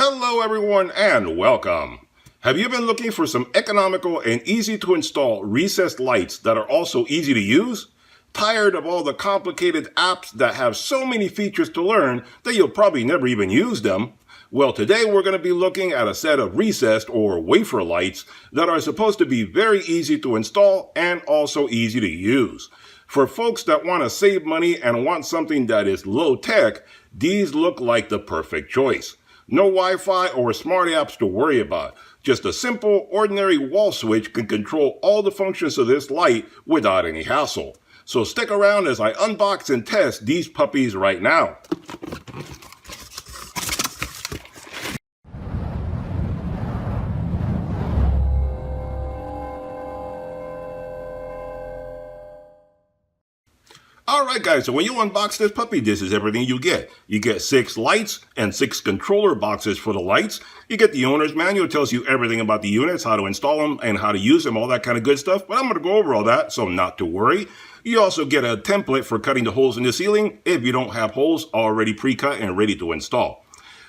Hello everyone and welcome. Have you been looking for some economical and easy to install recessed lights that are also easy to use? Tired of all the complicated apps that have so many features to learn that you'll probably never even use them? Well, today we're going to be looking at a set of recessed or wafer lights that are supposed to be very easy to install and also easy to use. For folks that want to save money and want something that is low tech, these look like the perfect choice. No Wi-Fi or smart apps to worry about. Just a simple, ordinary wall switch can control all the functions of this light without any hassle. So stick around as I unbox and test these puppies right now. Alright guys, so when you unbox this puppy, this is everything you get. You get 6 lights and 6 controller boxes for the lights. You get the owner's manual, tells you everything about the units, how to install them and how to use them, all that kind of good stuff. But I'm going to go over all that, so not to worry. You also get a template for cutting the holes in the ceiling if you don't have holes already pre-cut and ready to install.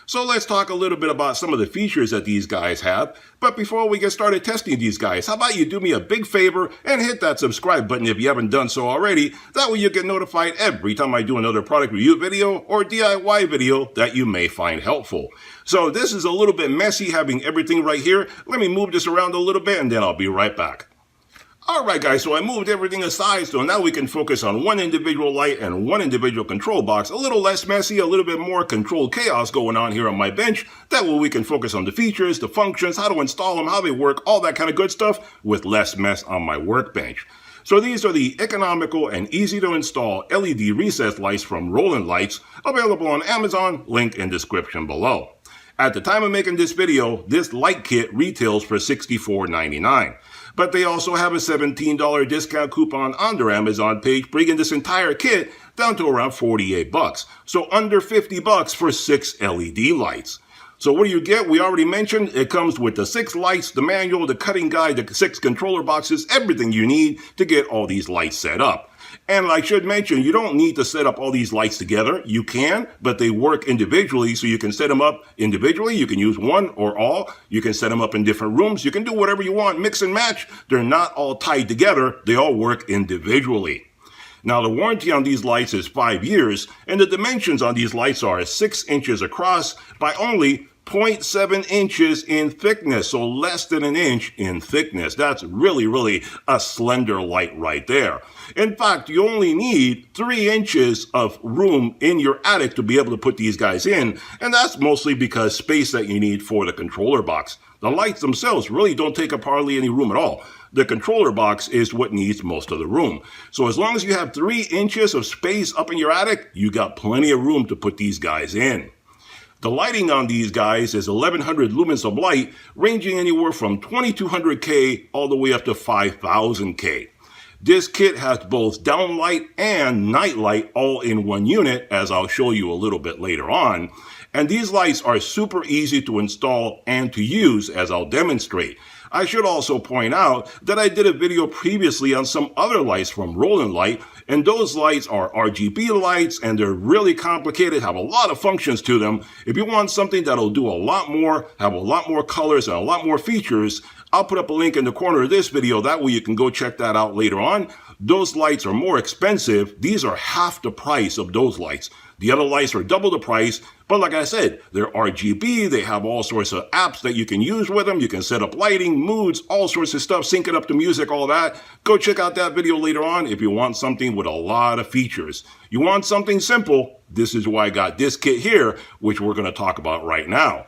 So let's talk a little bit about some of the features that these guys have. But before we get started testing these guys, how about you do me a big favor and hit that subscribe button if you haven't done so already. That way you get notified every time I do another product review video or DIY video that you may find helpful. So this is a little bit messy having everything right here. Let me move this around a little bit and then I'll be right back. Alright guys, so I moved everything aside, so now we can focus on one individual light and one individual control box. A little less messy, a little bit more controlled chaos going on here on my bench. That way we can focus on the features, the functions, how to install them, how they work, all that kind of good stuff with less mess on my workbench. So these are the economical and easy to install LED recessed lights from Rollin Lights, available on Amazon, link in description below. At the time of making this video, this light kit retails for $64.99. But they also have a $17 discount coupon on their Amazon page, bringing this entire kit down to around $48. So under $50 for 6 LED lights. So what do you get? We already mentioned it comes with the 6 lights, the manual, the cutting guide, the 6 controller boxes, everything you need to get all these lights set up. And I should mention, you don't need to set up all these lights together. You can, but they work individually, so you can set them up individually. You can use one or all. You can set them up in different rooms. You can do whatever you want, mix and match. They're not all tied together. They all work individually. Now, the warranty on these lights is 5 years, and the dimensions on these lights are 6 inches across by only 0.7 inches in thickness, so less than an inch in thickness. That's really a slender light right there. In fact, you only need 3 inches of room in your attic to be able to put these guys in, and that's mostly because space that you need for the controller box. The lights themselves really don't take up hardly any room at all. The controller box is what needs most of the room. So as long as you have 3 inches of space up in your attic, you got plenty of room to put these guys in. The lighting on these guys is 1100 lumens of light, ranging anywhere from 2200K all the way up to 5000K. This kit has both downlight and night light all in one unit, as I'll show you a little bit later on. And these lights are super easy to install and to use, as I'll demonstrate. I should also point out that I did a video previously on some other lights from Rollin Light, and those lights are RGB lights, and they're really complicated, have a lot of functions to them. If you want something that'll do a lot more, have a lot more colors and a lot more features, I'll put up a link in the corner of this video. That way you can go check that out later on. Those lights are more expensive. These are half the price of those lights. The other lights are double the price, but like I said, they're RGB. They have all sorts of apps that you can use with them. You can set up lighting, moods, all sorts of stuff, sync it up to music, all that. Go check out that video later on if you want something with a lot of features. You want something simple, this is why I got this kit here, which we're going to talk about right now.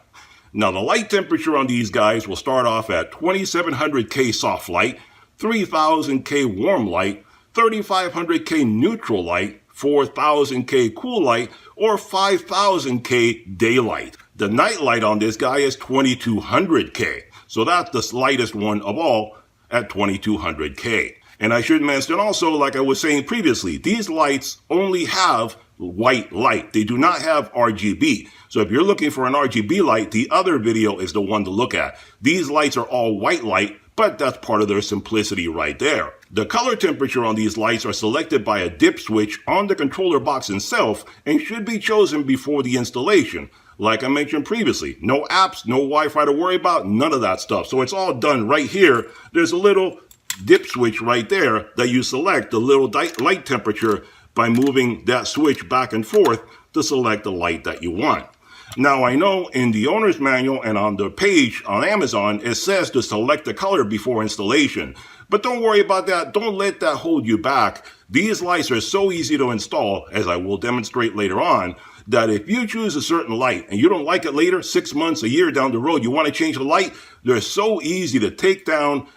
Now, the light temperature on these guys will start off at 2700K soft light, 3000K warm light, 3500K neutral light, 4000K cool light, or 5000K daylight. The night light on this guy is 2200K. So that's the lightest one of all at 2200K. And I should mention also, like I was saying previously, these lights only have white light. They do not have RGB. So if you're looking for an RGB light, the other video is the one to look at. These lights are all white light, but that's part of their simplicity right there. The color temperature on these lights are selected by a dip switch on the controller box itself and should be chosen before the installation. Like I mentioned previously, no apps, no Wi-Fi to worry about, none of that stuff. So it's all done right here. There's a little dip switch right there that you select the little light temperature by moving that switch back and forth to select the light that you want. Now I know in the owner's manual and on the page on Amazon, it says to select the color before installation. But don't worry about that. Don't let that hold you back. These lights are so easy to install, as I will demonstrate later on, that if you choose a certain light and you don't like it later, 6 months, a year down the road, you want to change the light, they're so easy to take down,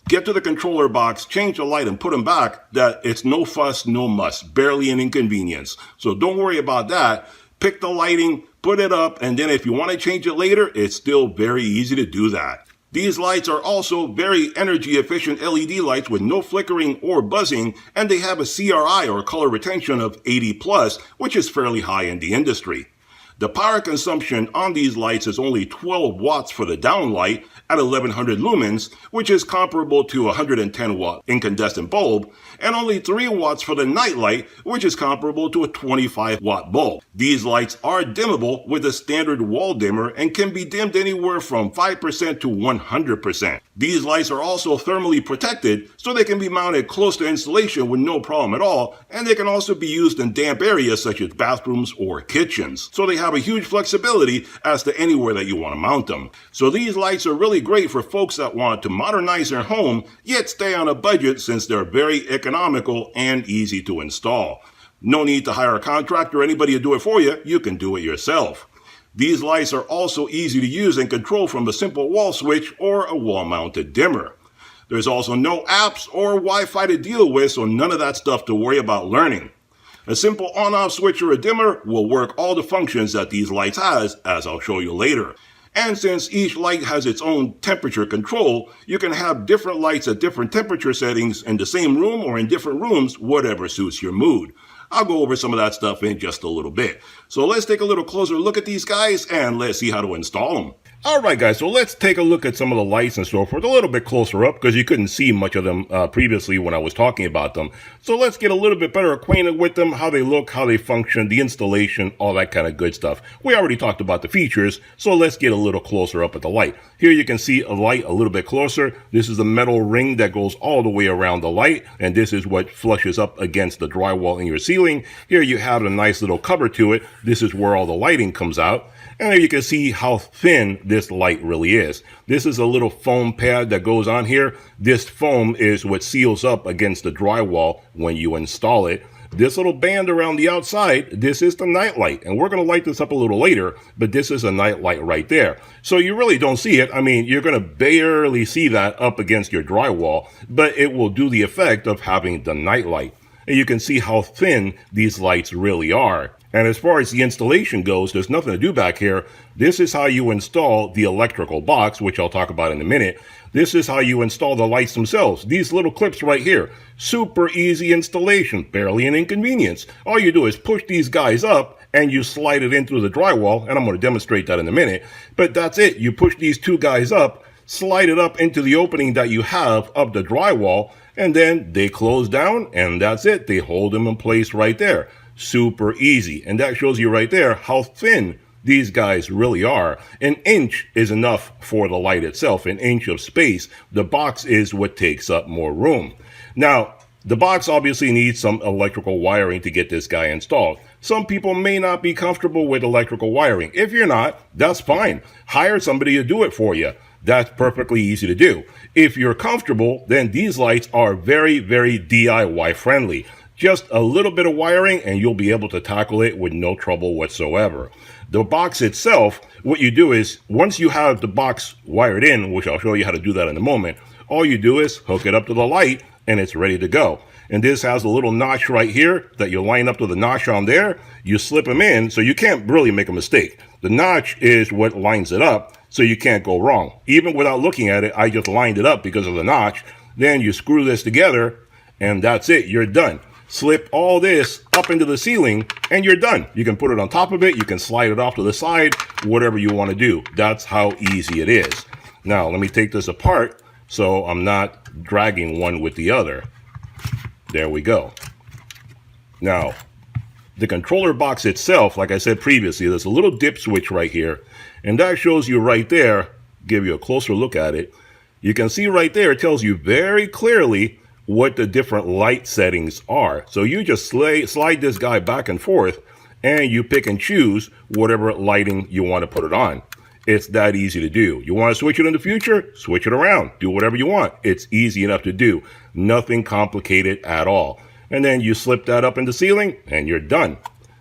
get to the controller box, change the light, and put them back that it's no fuss, no muss, barely an inconvenience. So don't worry about that. Pick the lighting, put it up, and then if you want to change it later, it's still very easy to do that. These lights are also very energy efficient LED lights with no flickering or buzzing, and they have a CRI or color retention of 80 plus, which is fairly high in the industry. The power consumption on these lights is only 12 watts for the downlight at 1100 lumens, which is comparable to a 110 watt incandescent bulb, and only 3 watts for the nightlight, which is comparable to a 25 watt bulb. These lights are dimmable with a standard wall dimmer and can be dimmed anywhere from 5% to 100%. These lights are also thermally protected, so they can be mounted close to installation with no problem at all, and they can also be used in damp areas such as bathrooms or kitchens. So they have a huge flexibility as to anywhere that you want to mount them. So these lights are really great for folks that want to modernize their home, yet stay on a budget since they're very economical and easy to install. No need to hire a contractor or anybody to do it for you. You can do it yourself. These lights are also easy to use and control from a simple wall switch or a wall-mounted dimmer. There's also no apps or Wi-Fi to deal with, so none of that stuff to worry about learning. A simple on-off switch or a dimmer will work all the functions that these lights has, as I'll show you later. And since each light has its own temperature control, you can have different lights at different temperature settings in the same room or in different rooms, whatever suits your mood. I'll go over some of that stuff in just a little bit. So let's take a little closer look at these guys and let's see how to install them. Alright guys, so let's take a look at some of the lights and so forth a little bit closer up because you couldn't see much of them previously when I was talking about them. So let's get a little bit better acquainted with them, how they look, how they function, the installation, all that kind of good stuff. We already talked about the features, so let's get a little closer up at the light. Here you can see a light a little bit closer. This is a metal ring that goes all the way around the light, and this is what flushes up against the drywall in your ceiling. Here you have a nice little cover to it. This is where all the lighting comes out. And there you can see how thin this light really is. This is a little foam pad that goes on here. This foam is what seals up against the drywall when you install it. This little band around the outside, this is the night light. And we're going to light this up a little later, but this is a night light right there. So you really don't see it. I mean, you're going to barely see that up against your drywall, but it will do the effect of having the night light. And you can see how thin these lights really are. And as far as the installation goes, there's nothing to do back here. This is how you install the electrical box, which I'll talk about in a minute. This is how you install the lights themselves. These little clips right here. Super easy installation, barely an inconvenience. All you do is push these guys up and you slide it in through the drywall, and I'm going to demonstrate that in a minute. But that's it. You push these two guys up, slide it up into the opening that you have of the drywall, and then they close down, and that's it. They hold them in place right there. Super easy. And that shows you right there how thin these guys really are. An inch is enough for the light itself, an inch of space. The box is what takes up more room. Now, the box obviously needs some electrical wiring to get this guy installed. Some people may not be comfortable with electrical wiring. If you're not, that's fine. Hire somebody to do it for you. That's perfectly easy to do. If you're comfortable, then these lights are very, very DIY friendly. Just a little bit of wiring and you'll be able to tackle it with no trouble whatsoever. The box itself, what you do is, once you have the box wired in, which I'll show you how to do that in a moment, all you do is hook it up to the light and it's ready to go. And this has a little notch right here that you line up to the notch on there. You slip them in, so you can't really make a mistake. The notch is what lines it up, so you can't go wrong. Even without looking at it, I just lined it up because of the notch. Then you screw this together and that's it, you're done. Slip all this up into the ceiling and you're done. You can put it on top of it, you can slide it off to the side, whatever you want to do. That's how easy it is. Now let me take this apart so I'm not dragging one with the other. There we go. Now The controller box itself, like I said previously, there's a little dip switch right here, and that shows you right there, give you a closer look at it. You can see right there, it tells you very clearly what the different light settings are. So you just slide this guy back and forth, and you pick and choose whatever lighting you want to put it on. It's that easy to do. You want to switch it in the future? Switch it around. Do whatever you want. It's easy enough to do. Nothing complicated at all. And then you slip that up in the ceiling, and you're done.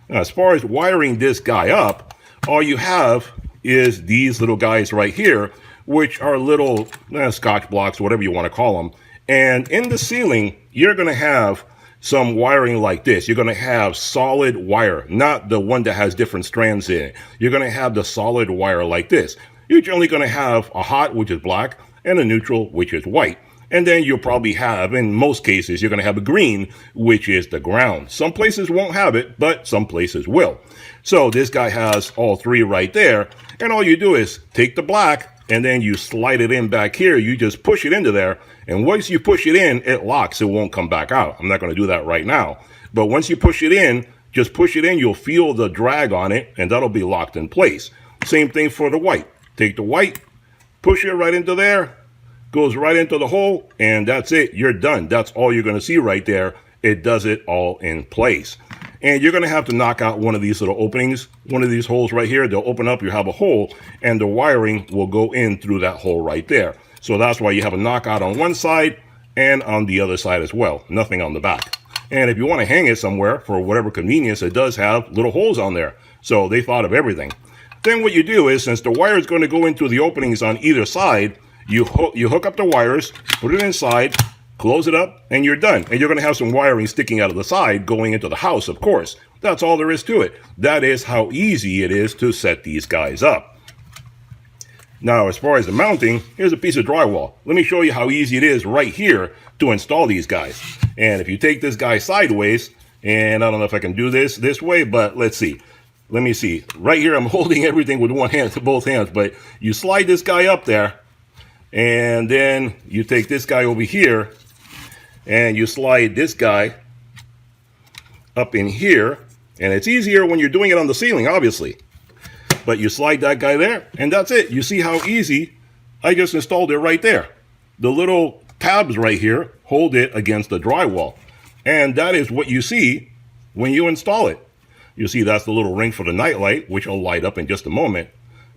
Now, as far as wiring this guy up, all you have is these little guys right here, which are little Scotch blocks, whatever you want to call them. And in the ceiling, you're going to have some wiring like this. You're going to have solid wire, not the one that has different strands in it. You're going to have the solid wire like this. You're generally going to have a hot, which is black, and a neutral, which is white. And then you'll probably have, in most cases, you're going to have a green, which is the ground. Some places won't have it, but some places will. So this guy has all three right there. And all you do is take the black, and then you slide it in back here. You just push it into there. And once you push it in, it locks. It won't come back out. I'm not going to do that right now. But once you push it in, just push it in. You'll feel the drag on it, and that'll be locked in place. Same thing for the white. Take the white, push it right into there. Goes right into the hole, and that's it. You're done. That's all you're going to see right there. It does it all in place. And you're going to have to knock out one of these little openings, one of these holes right here. They'll open up, you have a hole, and the wiring will go in through that hole right there. So that's why you have a knockout on one side and on the other side as well. Nothing on the back. And if you want to hang it somewhere for whatever convenience, it does have little holes on there. So they thought of everything. Then what you do is, since the wire is going to go into the openings on either side, you hook up the wires, put it inside, close it up, and you're done. And you're going to have some wiring sticking out of the side going into the house, of course. That's all there is to it. That is how easy it is to set these guys up. Now, as far as the mounting, here's a piece of drywall. Let me show you how easy it is right here to install these guys. And if you take this guy sideways, and I don't know if I can do this way, but let's see. Let me see. Right here, I'm holding everything with one hand, both hands, but you slide this guy up there, and then you take this guy over here, and you slide this guy up in here. And it's easier when you're doing it on the ceiling, obviously. But you slide that guy there, and that's it. You see how easy I just installed it right there. The little tabs right here hold it against the drywall. And that is what you see when you install it. You see that's the little ring for the night light, which will light up in just a moment.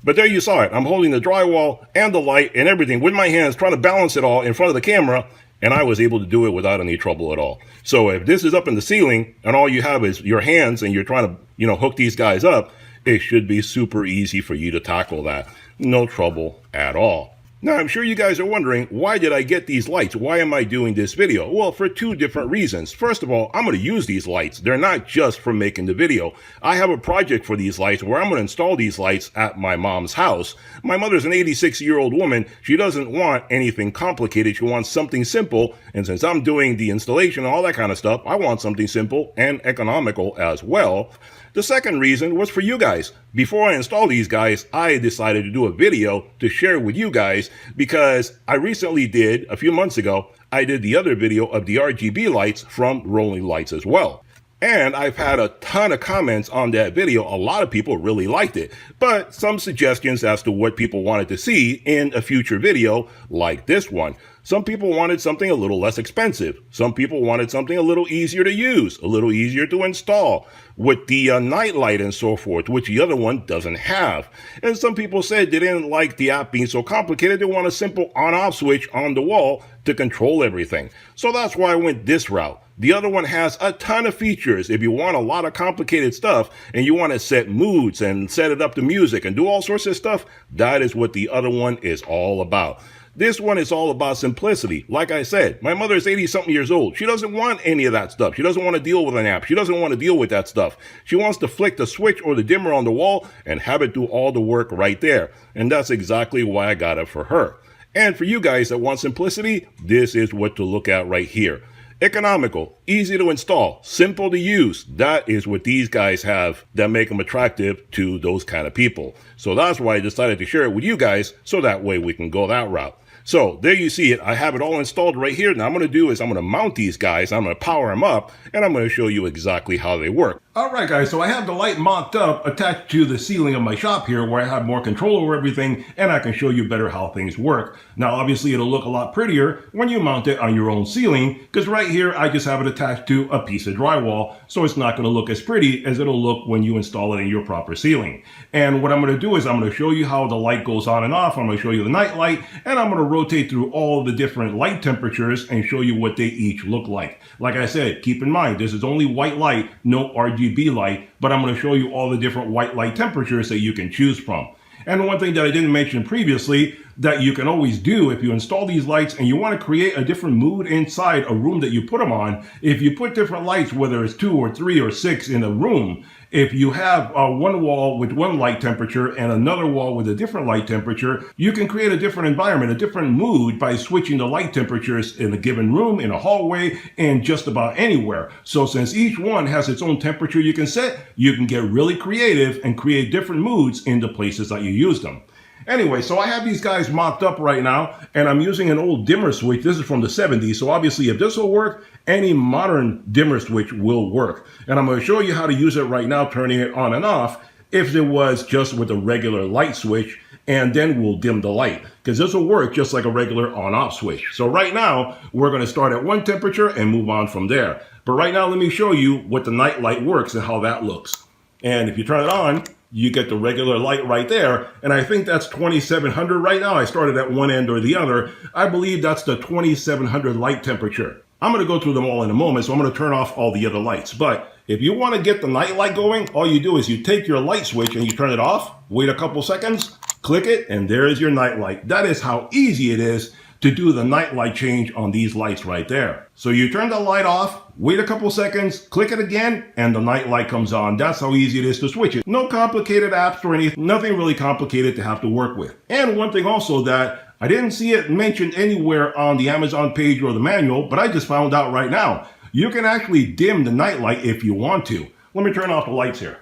But there you saw it. I'm holding the drywall and the light and everything with my hands, trying to balance it all in front of the camera, and I was able to do it without any trouble at all. So if this is up in the ceiling and all you have is your hands and you're trying to, hook these guys up, it should be super easy for you to tackle that. No trouble at all. Now, I'm sure you guys are wondering, why did I get these lights? Why am I doing this video? Well, for two different reasons. First of all, I'm going to use these lights. They're not just for making the video. I have a project for these lights where I'm going to install these lights at my mom's house. My mother's an 86-year-old woman. She doesn't want anything complicated. She wants something simple. And since I'm doing the installation and all that kind of stuff, I want something simple and economical as well. The second reason was for you guys. Before I install these guys, I decided to do a video to share with you guys because I recently did, a few months ago, I did the other video of the RGB lights from Rollin Lights as well. And I've had a ton of comments on that video. A lot of people really liked it, but some suggestions as to what people wanted to see in a future video like this one. Some people wanted something a little less expensive. Some people wanted something a little easier to use, a little easier to install with the night light and so forth, which the other one doesn't have. And some people said they didn't like the app being so complicated. They want a simple on-off switch on the wall to control everything. So that's why I went this route. The other one has a ton of features. If you want a lot of complicated stuff and you want to set moods and set it up to music and do all sorts of stuff, that is what the other one is all about. This one is all about simplicity. Like I said, my mother is 80-something years old. She doesn't want any of that stuff. She doesn't want to deal with an app. She doesn't want to deal with that stuff. She wants to flick the switch or the dimmer on the wall and have it do all the work right there. And that's exactly why I got it for her. And for you guys that want simplicity, this is what to look at right here. Economical, easy to install, simple to use. That is what these guys have that make them attractive to those kind of people. So that's why I decided to share it with you guys so that way we can go that route. So there you see it. I have it all installed right here. Now I'm going to do is I'm going to mount these guys. I'm going to power them up and I'm going to show you exactly how they work. Alright guys, so I have the light mocked up attached to the ceiling of my shop here where I have more control over everything and I can show you better how things work. Now obviously it'll look a lot prettier when you mount it on your own ceiling because right here I just have it attached to a piece of drywall, so it's not going to look as pretty as it'll look when you install it in your proper ceiling. And what I'm going to do is I'm going to show you how the light goes on and off. I'm going to show you the night light and I'm going to rotate through all the different light temperatures and show you what they each look like. Like I said, keep in mind this is only white light, no RGB light, but I'm going to show you all the different white light temperatures that you can choose from. And one thing that I didn't mention previously that you can always do if you install these lights and you want to create a different mood inside a room that you put them on, if you put different lights, whether it's 2 or 3 or 6 in a room, if you have one wall with one light temperature and another wall with a different light temperature, you can create a different environment, a different mood by switching the light temperatures in a given room, in a hallway, and just about anywhere. So since each one has its own temperature you can set, you can get really creative and create different moods in the places that you use them. Anyway, so I have these guys mocked up right now, and I'm using an old dimmer switch. This is from the 70s, so obviously if this will work, any modern dimmer switch will work. And I'm going to show you how to use it right now, turning it on and off, if it was just with a regular light switch, and then we'll dim the light, because this will work just like a regular on-off switch. So right now, we're going to start at one temperature and move on from there. But right now, let me show you what the night light works and how that looks. And if you turn it on, you get the regular light right there, and I think that's 2700 right now. I started at one end or the other. I believe that's the 2700 light temperature. I'm going to go through them all in a moment, so I'm going to turn off all the other lights. But if you want to get the night light going, all you do is you take your light switch and you turn it off, wait a couple seconds, click it, and there is your night light. That is how easy it is to do the night light change on these lights right there. So you turn the light off, wait a couple seconds, click it again, and the night light comes on. That's how easy it is to switch it. No complicated apps or anything, nothing really complicated to have to work with. And one thing also that I didn't see it mentioned anywhere on the Amazon page or the manual, but I just found out right now. You can actually dim the night light if you want to. Let me turn off the lights here.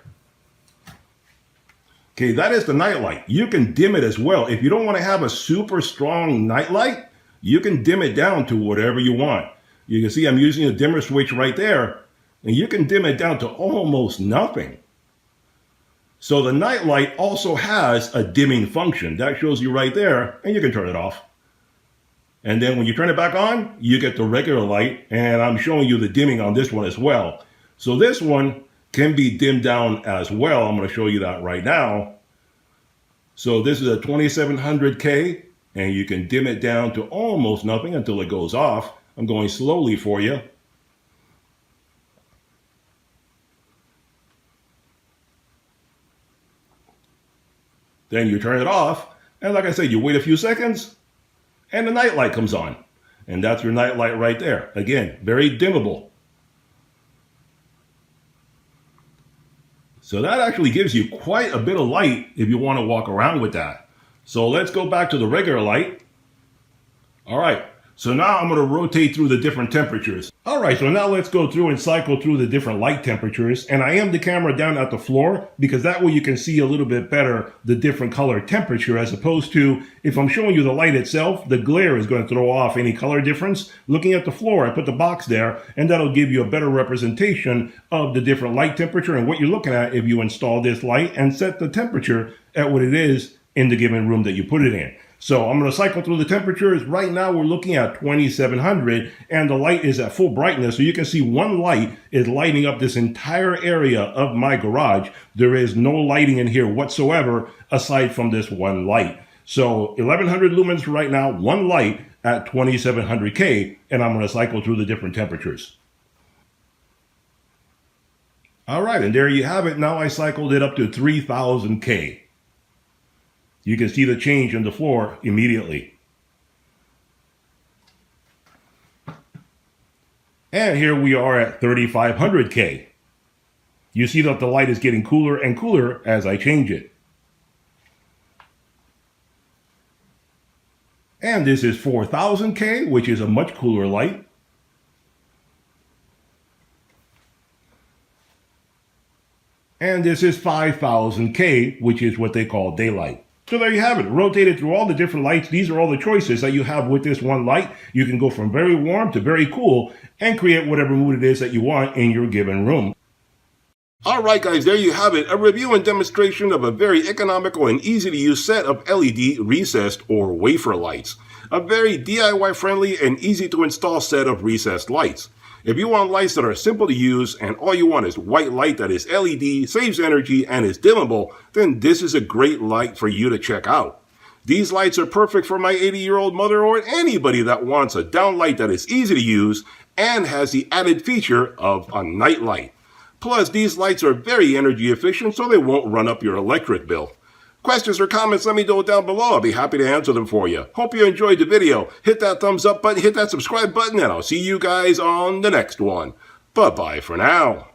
Okay, that is the night light. You can dim it as well. If you don't want to have a super strong night light, you can dim it down to whatever you want. You can see I'm using a dimmer switch right there, and you can dim it down to almost nothing. So the night light also has a dimming function. That shows you right there, and you can turn it off. And then when you turn it back on, you get the regular light, and I'm showing you the dimming on this one as well. So this one can be dimmed down as well. I'm going to show you that right now. So this is a 2700K, and you can dim it down to almost nothing until it goes off. I'm going slowly for you. Then you turn it off, and like I said, you wait a few seconds, and the night light comes on. And that's your night light right there. Again, very dimmable. So that actually gives you quite a bit of light if you want to walk around with that. So let's go back to the regular light. All right. So now I'm going to rotate through the different temperatures. All right, so now let's go through and cycle through the different light temperatures. And I am the camera down at the floor because that way you can see a little bit better the different color temperature, as opposed to if I'm showing you the light itself, the glare is going to throw off any color difference. Looking at the floor, I put the box there, and that'll give you a better representation of the different light temperature and what you're looking at if you install this light and set the temperature at what it is in the given room that you put it in. So I'm going to cycle through the temperatures. Right now we're looking at 2700 and the light is at full brightness. So you can see one light is lighting up this entire area of my garage. There is no lighting in here whatsoever aside from this one light. So 1100 lumens right now, one light at 2700K, and I'm going to cycle through the different temperatures. All right, and there you have it. Now I cycled it up to 3000K. You can see the change in the floor immediately. And here we are at 3500K. You see that the light is getting cooler and cooler as I change it. And this is 4000K, which is a much cooler light. And this is 5000K, which is what they call daylight. So there you have it, rotated through all the different lights. These are all the choices that you have with this one light. You can go from very warm to very cool and create whatever mood it is that you want in your given room. Alright guys, there you have it, a review and demonstration of a very economical and easy to use set of LED recessed or wafer lights. A very DIY friendly and easy to install set of recessed lights. If you want lights that are simple to use and all you want is white light that is LED, saves energy, and is dimmable, then this is a great light for you to check out. These lights are perfect for my 80-year-old mother or anybody that wants a down light that is easy to use and has the added feature of a night light. Plus, these lights are very energy efficient, so they won't run up your electric bill. Questions or comments, let me know down below. I'll be happy to answer them for you. Hope you enjoyed the video. Hit that thumbs up button, hit that subscribe button, and I'll see you guys on the next one. Bye-bye for now.